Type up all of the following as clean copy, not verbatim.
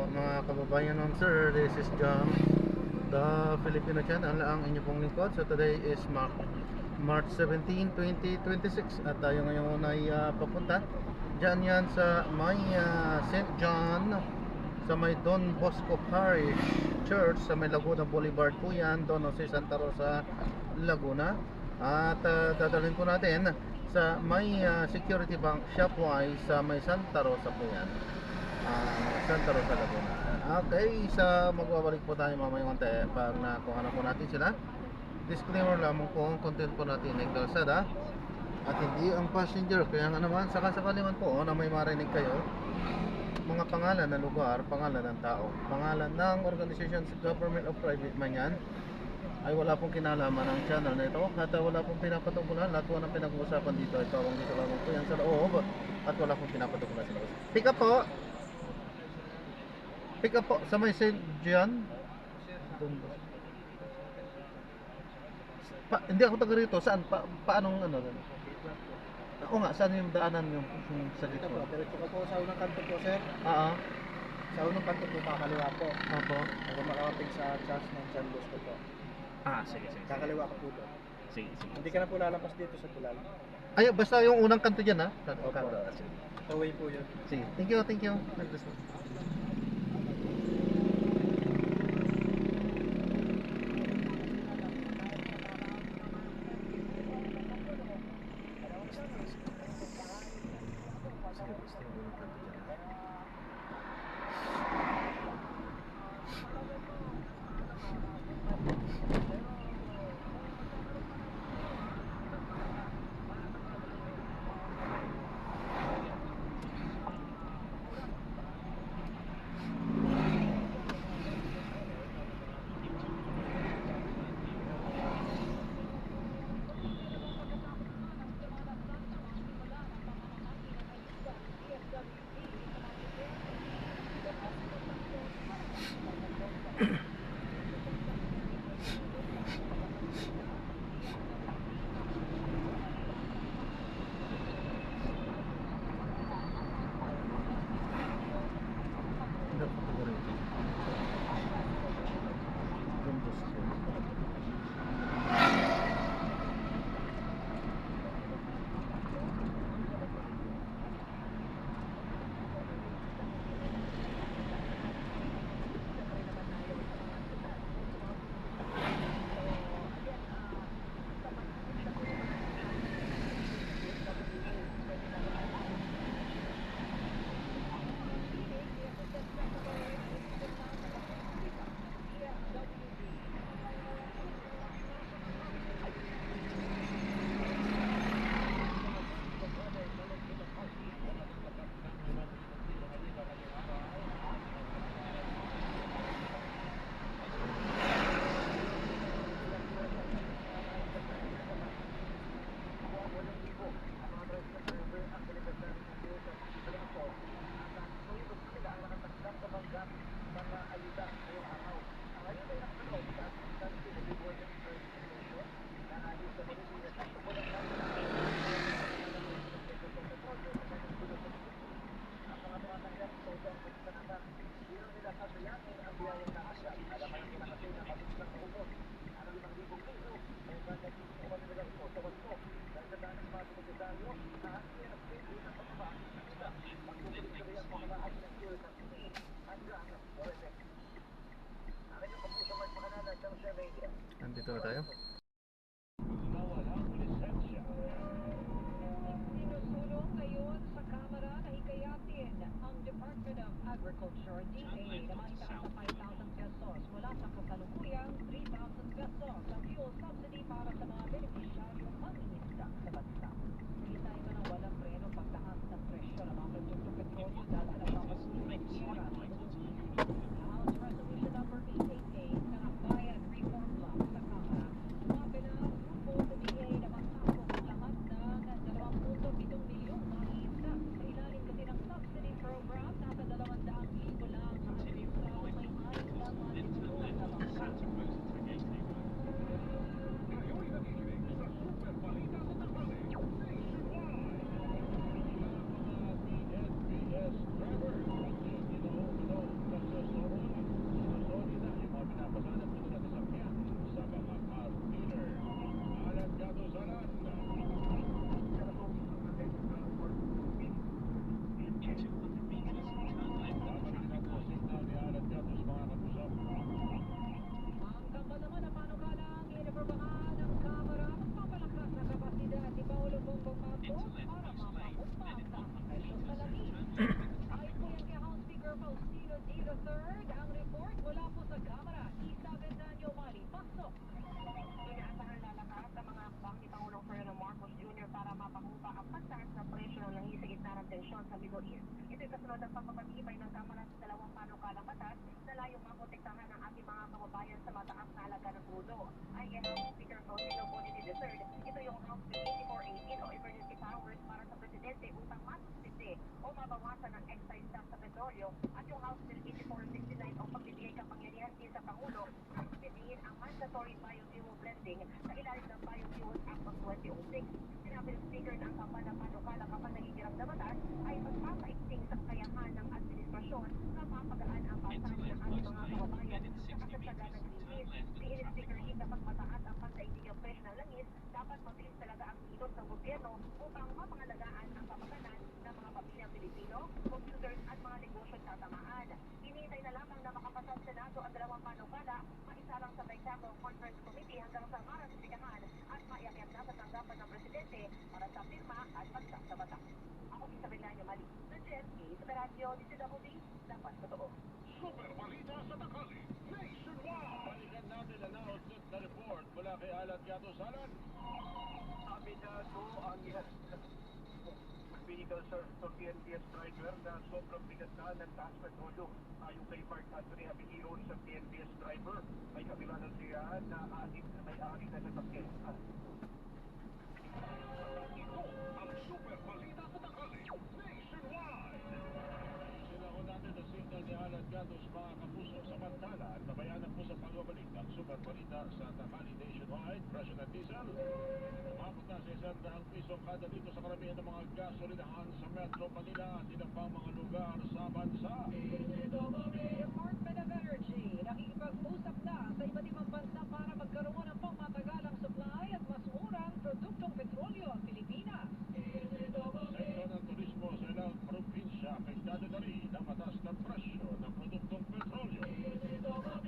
Mga kababayan ng sir, this is John, the Filipino channel, ang inyo pong lingkod. So today is March 17, 2026 at tayo ngayon ay papunta dyan yan sa may St. John, sa may Don Bosco Parish Church, sa may Laguna Boulevard po yan, Don Jose Santa Rosa, Laguna. At dadalhin po natin sa may Security Bank Shopwise sa may Santa Rosa po yan, Santa Rosa, Laguna. Okay, magbabalik po tayo mamaya konti pag nakuha na po natin sila. Disclaimer lamang po, ang content po natin ay kalsada at hindi ang passenger. Kaya nga naman, sakasakali man po na may marinig kayo mga pangalan ng lugar, pangalan ng tao, pangalan ng organization, government o private man yan, ay wala pong kinalaman ng channel na ito at wala pong pinapatungkulan. Lahat po ng pinag-uusapan dito ay pawang dito lamang po yan sa loob at wala pong pinapatungkulan sa loob. Pick up po! Pick up po sa may St. John. Hindi ako taga rito. Saan? Paanong ano? Oo nga, saan yung daanan yung sa dito? Ito po, diretso ko po sa unang kanto po, sir. Oo. Sa unang kanto po, kakaliwa po. Opo. Ako makakating sa church ng San Bosco po. Sige. Kakaliwa ko po doon. Sige. Hindi ka na po lalampas dito sa Tulal. Ay, basta yung unang kanto dyan ha? Opo. Away po yun. Sige. Thank you. Nandito na tayo. Sinusulong ngayon sa Kamara na hikayatin ang Department of Agriculture, DA, na maitaas sa 5,000 pesos mula sa kasalukuyang 3,000 pesos ang fuel subsidy para sa mga benepisyaryong mangingisda sa bansa. Kita ito ng walang preno pagtaas ng presyo ng mga produktong petrolyo dahil sa napapasuloy ng gera. House Resolution Number 888 na Bayan Reform Block sa Kamara, sumabi na ang grupo sa DA na masakop lahat ng 2.7 milyong mangingisda sa ilalim kasi ng subsidy program. Nasa 200,000 lang ang rehistrado may-ari ng mga titulo sa bangka. Speaker Faustino D. III, ang report mula po sa Kamara. Isa Bendanyo Mali, pasok. Inaasahan lalakas ang mga hakbang ni Pangulong Ferdinand Marcos Jr. para mapahupa ang pagtaas ng presyo ng langis sa gitna ng tensyon sa Middle East. Ito'y kasunod ng pagpapatibay ng Kamara sa dalawang panukalang batas na layong maprotektahan ang ating mga kababayan sa mataas na halaga ng krudo. Ayon kay House Speaker Faustino Bonini III, ito yung House Bill 8418 o Emergency Powers para sa Presidente upang masuspindi o mabawasan ang excise tax sa petrolyo at yung House Bill 8469 o pagbibigay kapangyarihan din sa Pangulo na suspendihin ang mandatory biofuel blending sa ilalim ng Biofuels Act of 2006. Sinabi ng Speaker na ang kampanya panukala kapag nagigirang na batas ay magpapaigting sa kakayahan ng administrasyon na mapagaan ang pasanin ng ating mga kababayan sa kasagsagan ng krisis. Tingin ni Speaker Hing kapag mataas ang pandaigdigang presyo ng langis, dapat mabilis talaga ang kilos ng gobyerno upang mapangalagaan ang kapakanan ng mga pamilyang Pilipino, computers at mga negosyo sa tamaan. Hinihintay na lamang na makapasa sa Senado ang dalawang panukala, maisalang sa Bicameral Conference Committee hanggang sa maratisikahan at maiakyat na sa tanggapan ng Presidente para sa pirma at pagsasabata. Ako si Isabelania Mali, ng GMA sa Radyo DCWD, dapat totoo. Super balita sa Takali, nationwide! Balikan natin ang na-outlet na report mula kay Alan Gato Salan. Aminado ang vehicle search to PNPS driver na sobrang bigat na ng taas petrolyo. Ayon kay Mark Anthony Abihiro, isang PNPS driver, may kabilanan siya na ating may-ari na sasakyan. Ito ang super balita sa Takali, nationwide! Sinahon natin ang signal ni Alan Gatos, mga kapuso, samantala at nabayanan po sa pagbabalik ang super balita sa Takali nationwide. Presyo ng diesel, umabot na sa 100 piso kada litro sa karamihan ng mga gasolinahan sa Metro Manila at ilang pang mga lugar sa bansa. Department of Energy, nakikipag-usap na sa iba't ibang bansa para magkaroon ng pangmatagalang supply at mas murang produktong petrolyo ang Pilipinas. Sektor ng turismo sa ilang probinsya apektado na rin ang mataas na presyo ng produktong petrolyo.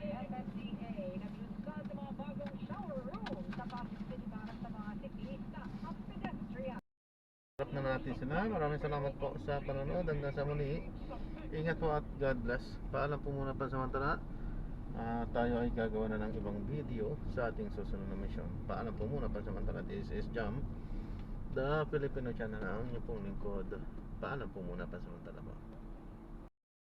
FSCA, naglunsad ng mga bagong shower room sa Pasig City para sa mga siklista at pedestrian. Harap na natin sila. Maraming salamat po sa panonood. Hanggang sa muli. Ingat po at God bless. Paalam po muna pansamantala. Tayo ay gagawa na ng ibang video sa ating susunod na mission. Paalam po muna pansamantala. This is Jam, the Filipino channel, ang inyong pong lingkod. Paalam po muna pansamantala po.